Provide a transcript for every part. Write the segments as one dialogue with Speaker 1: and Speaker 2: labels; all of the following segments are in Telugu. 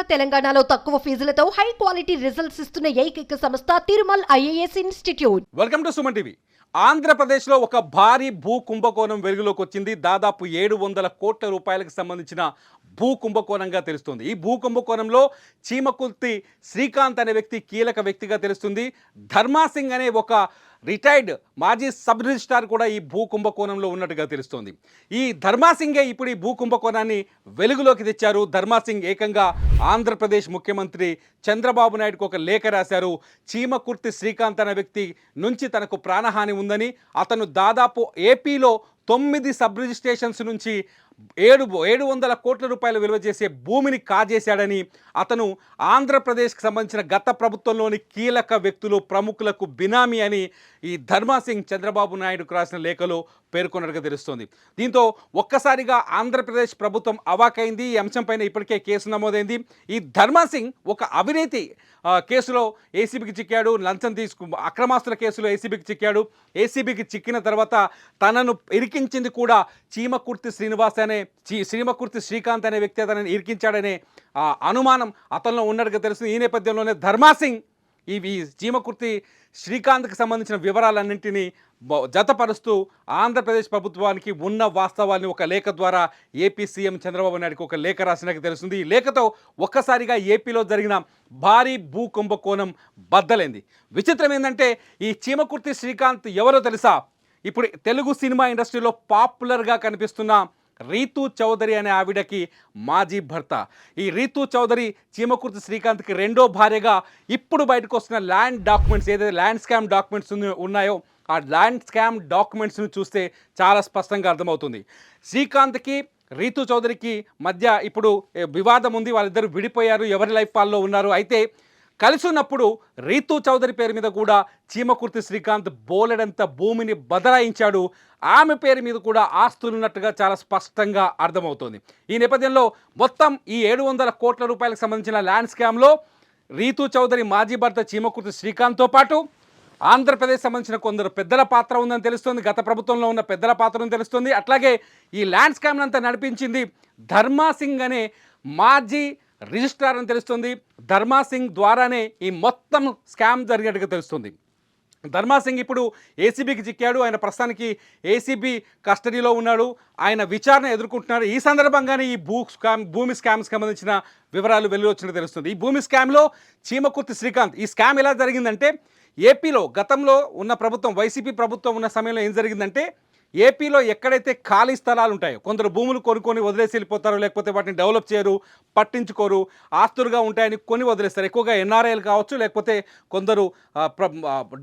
Speaker 1: తెలంగాణలో తక్కువ ఫీజులతో హై క్వాలిటీ రిజల్ట్స్ ఇస్తున్న ఏకైక సంస్థ Tirumal IAS institute.
Speaker 2: Welcome to Suman TV. ఆంధ్రప్రదేశ్లో ఒక భారీ భూ కుంభకోణం వెలుగులోకి వచ్చింది. దాదాపు 700 కోట్ల రూపాయలకు సంబంధించిన భూ కుంభకోణంగా తెలుస్తుంది. ఈ భూ కుంభకోణంలో చీమకుర్తి శ్రీకాంత్ అనే వ్యక్తి కీలక వ్యక్తిగా తెలుస్తుంది. ధర్మాసింగ్ అనే ఒక రిటైర్డ్ మాజీ సబ్ రిజిస్ట్రార్ కూడా ఈ భూ కుంభకోణంలో ఉన్నట్టుగా తెలుస్తోంది. ఈ ధర్మాసింగే ఇప్పుడు ఈ భూ కుంభకోణాన్ని వెలుగులోకి తెచ్చారు. ధర్మాసింగ్ ఏకంగా ఆంధ్రప్రదేశ్ ముఖ్యమంత్రి చంద్రబాబు నాయుడుకు ఒక లేఖ రాశారు. చీమకుర్తి శ్రీకాంత్ అనే వ్యక్తి నుంచి తనకు ప్రాణహాని ఉందని, అతను దాదాపు ఏపీలో 9 సబ్ రిజిస్ట్రేషన్స్ నుంచి 700 కోట్ల రూపాయలు విలువ చేసే భూమిని కాజేశాడని, అతను ఆంధ్రప్రదేశ్కి సంబంధించిన గత ప్రభుత్వంలోని కీలక వ్యక్తులు ప్రముఖులకు బినామీ అని ఈ ధర్మాసింగ్ చంద్రబాబు నాయుడుకు రాసిన లేఖలో పేర్కొన్నట్టుగా తెలుస్తోంది. దీంతో ఒక్కసారిగా ఆంధ్రప్రదేశ్ ప్రభుత్వం అవాకైంది. ఈ అంశంపైన ఇప్పటికే కేసు నమోదైంది. ఈ ధర్మాసింగ్ ఒక అవినీతి కేసులో ఏసీబీకి చిక్కాడు. లంచం అక్రమాస్తుల కేసులో ఏసీబీకి చిక్కాడు. ఏసీబీకి చిక్కిన తర్వాత తనను ఇరికించింది కూడా చీమకుర్తి శ్రీకాంత్ అనే వ్యక్తి తనని ఇరికించాడనే అనుమానం అతనిలో ఉన్నట్టుగా తెలుస్తుంది. ఈ నేపథ్యంలోనే ధర్మాసింగ్ ఈ చీమకుర్తి శ్రీకాంత్కి సంబంధించిన వివరాలన్నింటినీ జతపరుస్తూ ఆంధ్రప్రదేశ్ ప్రభుత్వానికి ఉన్న వాస్తవాన్ని ఒక లేఖ ద్వారా ఏపీ సీఎం చంద్రబాబు నాయుడుకి ఒక లేఖ రాసినట్టు తెలుస్తుంది. ఈ లేఖతో ఒక్కసారిగా ఏపీలో జరిగిన భారీ భూ కుంభకోణం బద్దలైంది. విచిత్రం ఏంటంటే ఈ చీమకుర్తి శ్రీకాంత్ ఎవరో తెలుసా? ఇప్పుడు తెలుగు సినిమా ఇండస్ట్రీలో పాపులర్గా కనిపిస్తున్న రీతూ చౌదరి అనే ఆవిడకి మాజీ భర్త. ఈ రీతూ చౌదరి చీమకుర్తి శ్రీకాంత్కి రెండో భార్యగా ఇప్పుడు బయటకు వస్తున్న ల్యాండ్ డాక్యుమెంట్స్, ఏదైతే ల్యాండ్ స్కామ్ డాక్యుమెంట్స్ ఉన్నాయో ఆ ల్యాండ్ స్కామ్ డాక్యుమెంట్స్ని చూస్తే చాలా స్పష్టంగా అర్థమవుతుంది. శ్రీకాంత్కి రీతూ చౌదరికి మధ్య ఇప్పుడు వివాదం ఉంది. వాళ్ళిద్దరు విడిపోయారు, ఎవరి లైఫ్ వాళ్ళలో ఉన్నారు. అయితే కలిసి ఉన్నప్పుడు రీతూ చౌదరి పేరు మీద కూడా చీమకుర్తి శ్రీకాంత్ బోలెడంత భూమిని బదలాయించాడు. ఆమె పేరు మీద కూడా ఆస్తులు ఉన్నట్టుగా చాలా స్పష్టంగా అర్థమవుతోంది. ఈ నేపథ్యంలో మొత్తం ఈ 700 కోట్ల రూపాయలకు సంబంధించిన ల్యాండ్ స్కామ్లో రీతూ చౌదరి మాజీ భర్త చీమకుర్తి శ్రీకాంత్తో పాటు ఆంధ్రప్రదేశ్ సంబంధించిన కొందరు పెద్దల పాత్ర ఉందని తెలుస్తుంది. గత ప్రభుత్వంలో ఉన్న పెద్దల పాత్ర ఉందని తెలుస్తుంది. అట్లాగే ఈ ల్యాండ్ స్కామ్ అంతా నడిపించింది ధర్మాసింగ్ అనే మాజీ రిజిస్ట్రార్ అని తెలుస్తుంది. ధర్మాసింగ్ ద్వారానే ఈ మొత్తం స్కామ్ జరిగినట్టుగా తెలుస్తుంది. ధర్మాసింగ్ ఇప్పుడు ఏసీబీకి చిక్కాడు. ఆయన ప్రస్తుతానికి ఏసీబీ కస్టడీలో ఉన్నాడు. ఆయన విచారణ ఎదుర్కొంటున్నారు. ఈ సందర్భంగానే ఈ భూమి స్కామ్కి సంబంధించిన వివరాలు వెలువచ్చినట్టు తెలుస్తుంది. ఈ భూమి స్కామ్లో చీమకుర్తి శ్రీకాంత్, ఈ స్కామ్ ఎలా జరిగిందంటే ఏపీలో గతంలో ఉన్న ప్రభుత్వం, వైసీపీ ప్రభుత్వం ఉన్న సమయంలో ఏం జరిగిందంటే ఏపీలో ఎక్కడైతే ఖాళీ స్థలాలు ఉంటాయో, కొందరు భూములు కొనుక్కొని వదిలేసి వెళ్ళిపోతారు, లేకపోతే వాటిని డెవలప్ చేయరు, పట్టించుకోరు, ఆస్తులుగా ఉంటాయని కొని వదిలేస్తారు. ఎక్కువగా ఎన్ఆర్ఐలు కావచ్చు, లేకపోతే కొందరు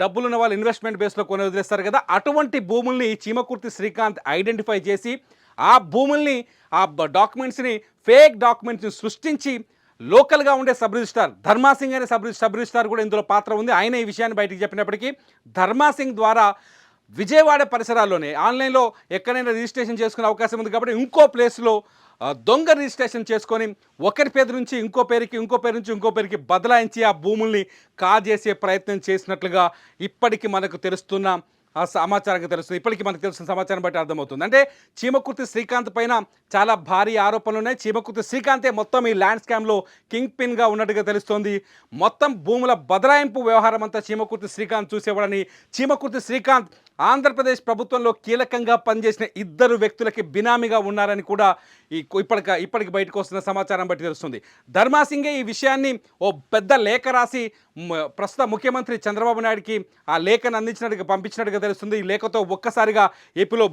Speaker 2: డబ్బులున్న వాళ్ళు ఇన్వెస్ట్మెంట్ బేస్లో కొని వదిలేస్తారు కదా. అటువంటి భూముల్ని చీమకుర్తి శ్రీకాంత్ ఐడెంటిఫై చేసి ఆ భూముల్ని, ఆ డాక్యుమెంట్స్ని, ఫేక్ డాక్యుమెంట్స్ని సృష్టించి లోకల్గా ఉండే సబ్ రిజిస్ట్రార్ ధర్మాసింగ్ అనే సబ్ రిజిస్ట్రార్ కూడా ఇందులో పాత్ర ఉంది. ఆయన ఈ విషయాన్ని బయటికి చెప్పినప్పటికీ ధర్మాసింగ్ ద్వారా విజయవాడ పరిసరాల్లోనే ఆన్లైన్లో ఎక్కడైనా రిజిస్ట్రేషన్ చేసుకునే అవకాశం ఉంది కాబట్టి ఇంకో ప్లేస్లో దొంగ రిజిస్ట్రేషన్ చేసుకొని ఒకరి పేరు నుంచి ఇంకో పేరుకి బదలాయించి ఆ భూముల్ని కాజేసే ప్రయత్నం చేసినట్లుగా ఇప్పటికీ మనకు తెలుస్తున్న సమాచారంగా తెలుస్తుంది. ఇప్పటికీ మనకు తెలిసిన సమాచారం బట్టి అర్థమవుతుంది. అంటే చీమకుర్తి శ్రీకాంత్ పైన చాలా భారీ ఆరోపణలు ఉన్నాయి. చీమకుర్తి శ్రీకాంతే మొత్తం ఈ ల్యాండ్ స్కామ్లో కింగ్ పిన్గా ఉన్నట్టుగా తెలుస్తోంది. మొత్తం భూముల బదలాయింపు వ్యవహారం అంతా చీమకుర్తి శ్రీకాంత్ చూసేవాడని, చీమకుర్తి శ్రీకాంత్ ఆంధ్రప్రదేశ్ ప్రభుత్వంలో కీలకంగా పనిచేసిన 2 వ్యక్తులకి బినామీగా ఉన్నారని కూడా ఇప్పటికి బయటకు వస్తున్న సమాచారం బట్టి తెలుస్తుంది. ధర్మాసింగే ఈ విషయాన్ని ఓ పెద్ద లేఖ రాసి ప్రస్తుత ముఖ్యమంత్రి చంద్రబాబు నాయుడుకి ఆ లేఖను పంపించినట్టుగా తెలుస్తుంది. ఈ లేఖతో ఒక్కసారిగా ఏపీలో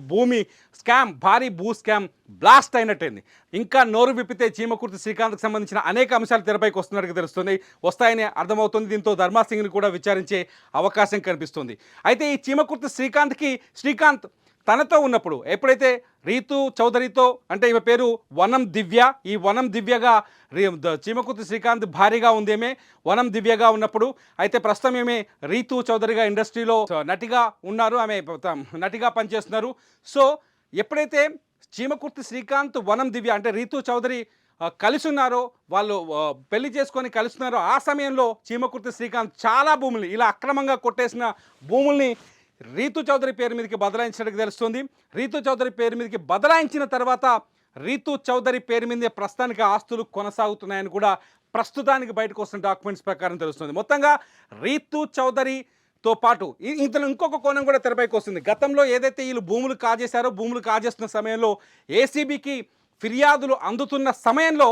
Speaker 2: భారీ భూ స్కామ్ బ్లాస్ట్ అయినట్టయింది. ఇంకా నోరు విప్పితే చీమకుర్తి శ్రీకాంత్కి సంబంధించిన అనేక అంశాలు తెరపైకి వస్తాయని అర్థమవుతుంది. దీంతో ధర్మాసింగ్ని కూడా విచారించే అవకాశం కనిపిస్తుంది. అయితే ఈ చీమకుర్తి శ్రీకాంత్ తనతో ఉన్నప్పుడు ఎప్పుడైతే రీతూ చౌదరితో, అంటే ఈమె పేరు వనం దివ్య, ఈ వనం దివ్యగా చీమకుర్తి శ్రీకాంత్ భారీగా ఉందేమే వనం దివ్యగా ఉన్నప్పుడు, అయితే ప్రస్తుతం ఏమే రీతూ చౌదరిగా ఇండస్ట్రీలో నటిగా ఉన్నారు, ఆమె నటిగా పనిచేస్తున్నారు. సో ఎప్పుడైతే చీమకుర్తి శ్రీకాంత్ వనం దివ్య అంటే రీతూ చౌదరి కలిసి ఉన్నారో, వాళ్ళు పెళ్లి చేసుకొని కలుస్తున్నారో, ఆ సమయంలో చీమకుర్తి శ్రీకాంత్ చాలా భూముల్ని ఇలా అక్రమంగా కొట్టేసిన భూముల్ని రీతూ చౌదరి పేరు మీదకి బదలాయించినట్టుగా తెలుస్తుంది. రీతూ చౌదరి పేరు మీదకి బదలాయించిన తర్వాత రీతూ చౌదరి పేరు మీదే ప్రస్తుతానికి ఆస్తులు కొనసాగుతున్నాయని కూడా ప్రస్తుతానికి బయటకు వస్తున్న డాక్యుమెంట్స్ ప్రకారం తెలుస్తుంది. మొత్తంగా రీతూ చౌదరితో పాటు ఇందులో ఇంకొక కోణం కూడా తెరపైకి వస్తుంది. గతంలో ఏదైతే వీళ్ళు భూములు కాజేశారో, భూములు కాజేస్తున్న సమయంలో ఏసీబీకి ఫిర్యాదులు అందుతున్న సమయంలో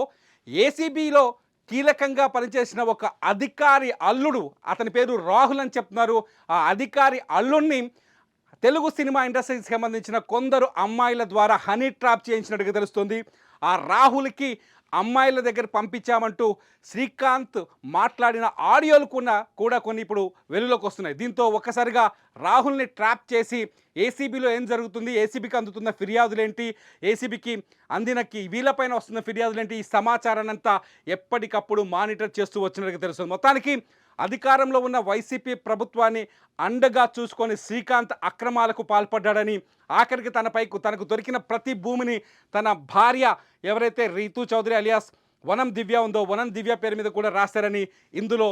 Speaker 2: ఏసీబీలో కీలకంగా పనిచేసిన ఒక అధికారి అల్లుడు, అతని పేరు రాహుల్ అని చెప్తున్నారు. ఆ అధికారి అల్లుడిని తెలుగు సినిమా ఇండస్ట్రీకి సంబంధించిన కొందరు అమ్మాయిల ద్వారా హనీ ట్రాప్ చేయించినట్టుగా తెలుస్తుంది. ఆ రాహుల్కి అమ్మాయిల దగ్గర పంపించామంటూ శ్రీకాంత్ మాట్లాడిన ఆడియోలు కూడా కొన్ని ఇప్పుడు వెలుగులోకి వస్తున్నాయి. దీంతో ఒక్కసారిగా రాహుల్ని ట్రాప్ చేసి ఏసీబీలో ఏం జరుగుతుంది, ఏసీబీకి అందుతున్న ఫిర్యాదులేంటి, ఏసీబీకి వీళ్ళపైన వస్తున్న ఫిర్యాదులేంటి, ఈ సమాచారాన్ని అంతా ఎప్పటికప్పుడు మానిటర్ చేస్తూ వచ్చినట్టుగా తెలుస్తుంది. మొత్తానికి అధికారంలో ఉన్న వైసీపీ ప్రభుత్వాన్ని అండగా చూసుకొని శ్రీకాంత్ అక్రమాలకు పాల్పడ్డాడని, ఆఖరికి తనకు దొరికిన ప్రతి భూమిని తన భార్య ఎవరైతే రీతూ చౌదరి అలియాస్ వనం దివ్య ఉందో, వనం దివ్య పేరు మీద కూడా రాశారని, ఇందులో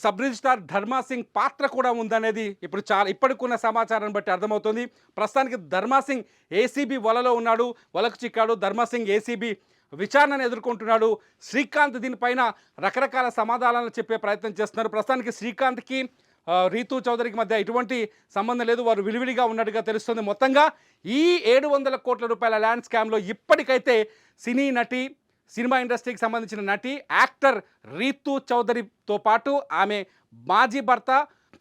Speaker 2: సబ్ రిజిస్ట్రార్ ధర్మాసింగ్ పాత్ర కూడా ఉందనేది ఇప్పుడు ఇప్పటికున్న సమాచారాన్ని బట్టి అర్థమవుతుంది. ప్రస్తుతానికి ధర్మాసింగ్ ఏసీబీ వలలో ఉన్నాడు, వలకు చిక్కాడు. ధర్మాసింగ్ ఏసీబీ విచారణను ఎదుర్కొంటున్నాడు. శ్రీకాంత్ దీనిపైన రకరకాల సమాధానాలు చెప్పే ప్రయత్నం చేస్తున్నారు. ప్రస్తుతానికి శ్రీకాంత్కి రీతూ చౌదరికి మధ్య ఎటువంటి సంబంధం లేదు, వారు విడివిడిగా ఉన్నట్టుగా తెలుస్తుంది. మొత్తంగా ఈ 700 కోట్ల రూపాయల ల్యాండ్ స్కామ్లో ఇప్పటికైతే సినీ నటి, సినిమా ఇండస్ట్రీకి సంబంధించిన నటి, యాక్టర్ రీతూ చౌదరితో పాటు ఆమె మాజీ భర్త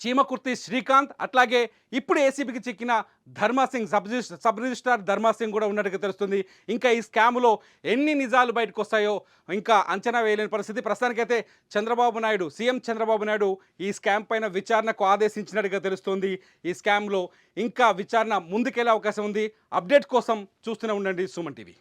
Speaker 2: చీమకుర్తి శ్రీకాంత్, అట్లాగే ఇప్పుడు ఏసీబీకి చిక్కిన ధర్మాసింగ్ సబ్ రిజిస్ట్రార్ ధర్మాసింగ్ కూడా ఉన్నట్టుగా తెలుస్తుంది. ఇంకా ఈ స్కామ్లో ఎన్ని నిజాలు బయటకు వస్తాయో ఇంకా అంచనా వేయలేని పరిస్థితి. ప్రస్తుతానికైతే సీఎం చంద్రబాబు నాయుడు ఈ స్కామ్ పైన విచారణకు ఆదేశించినట్టుగా తెలుస్తుంది. ఈ స్కామ్లో ఇంకా విచారణ ముందుకెళ్లే అవకాశం ఉంది. అప్డేట్ కోసం చూస్తూనే ఉండండి సుమన్ టీవీ.